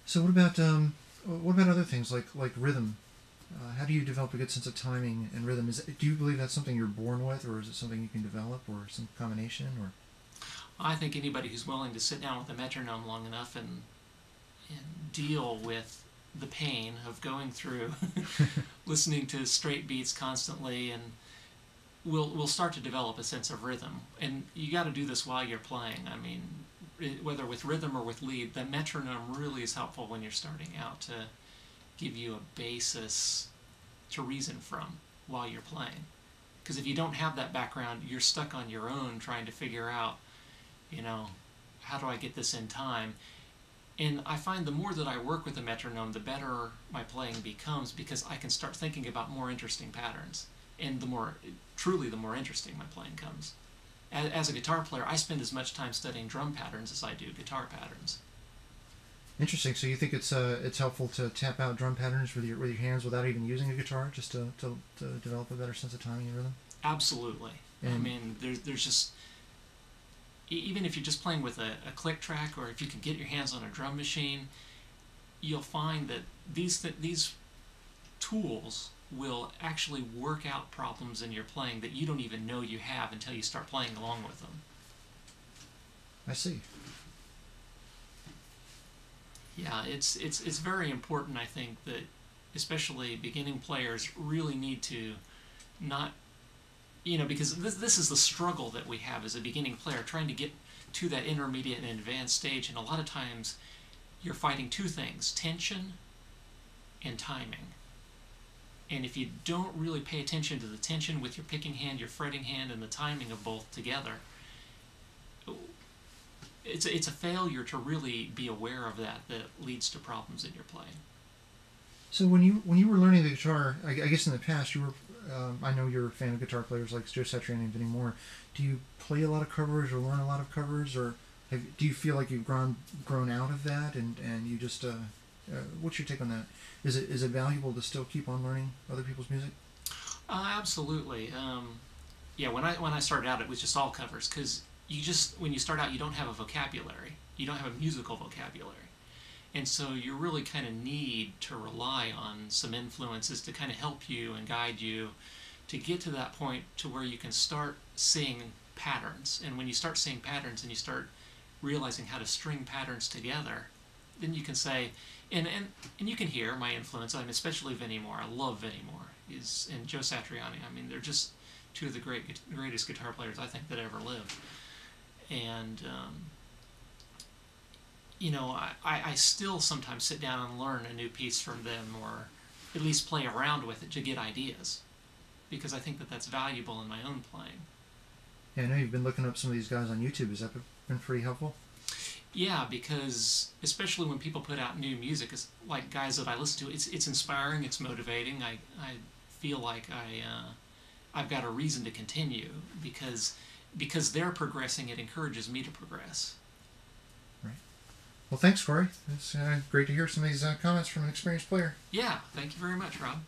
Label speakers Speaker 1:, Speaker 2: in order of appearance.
Speaker 1: So what about other things like rhythm? How do you develop a good sense of timing and rhythm? Do you believe that's something you're born with, or is it something you can develop, or some combination? Or
Speaker 2: I think anybody who's willing to sit down with a metronome long enough and deal with the pain of going through listening to straight beats constantly and will start to develop a sense of rhythm. And you got to do this while you're playing. I mean, whether with rhythm or with lead, the metronome really is helpful when you're starting out to give you a basis to reason from while you're playing. Because if you don't have that background, you're stuck on your own trying to figure out, you know, how do I get this in time? And I find the more that I work with the metronome, the better my playing becomes because I can start thinking about more interesting patterns. And truly, the more interesting my playing comes. As a guitar player, I spend as much time studying drum patterns as I do guitar patterns.
Speaker 1: interesting. So you think it's helpful to tap out drum patterns with your hands without even using a guitar, just to develop a better sense of timing and rhythm?
Speaker 2: Absolutely.
Speaker 1: And
Speaker 2: I mean, there's just even if you're just playing with a click track, or if you can get your hands on a drum machine, you'll find that these tools will actually work out problems in your playing that you don't even know you have until you start playing along with them.
Speaker 1: I see.
Speaker 2: Yeah, it's very important. I think that especially beginning players really need to not, because this is the struggle that we have as a beginning player, trying to get to that intermediate and advanced stage, and a lot of times you're fighting two things: tension and timing. And if you don't really pay attention to the tension with your picking hand, your fretting hand, and the timing of both together, it's a failure to really be aware of that leads to problems in your playing.
Speaker 1: So when you were learning the guitar, I guess in the past you were, I know you're a fan of guitar players like Joe Satriani and Vinnie Moore. Do you play a lot of covers or learn a lot of covers, or do you feel like you've grown out of that and you just what's your take on that? Is it valuable to still keep on learning other people's music?
Speaker 2: Absolutely. Yeah, when I started out, it was just all covers because when you start out, you don't have a vocabulary. You don't have a musical vocabulary. And so you really kind of need to rely on some influences to kind of help you and guide you to get to that point to where you can start seeing patterns. And when you start seeing patterns and you start realizing how to string patterns together, then you can say, and you can hear my influence. I'm especially Vinnie Moore. I love Vinnie Moore. And Joe Satriani. I mean, they're just two of the greatest guitar players I think that ever lived. And I still sometimes sit down and learn a new piece from them, or at least play around with it to get ideas, because I think that that's valuable in my own playing.
Speaker 1: Yeah, I know you've been looking up some of these guys on YouTube. Has that been pretty helpful?
Speaker 2: Yeah, because especially when people put out new music, it's like guys that I listen to, it's inspiring, it's motivating. I feel like I've got a reason to continue because they're progressing. It encourages me to progress.
Speaker 1: Right. Well, thanks, Corey. It's great to hear some of these comments from an experienced player.
Speaker 2: Yeah, thank you very much, Rob.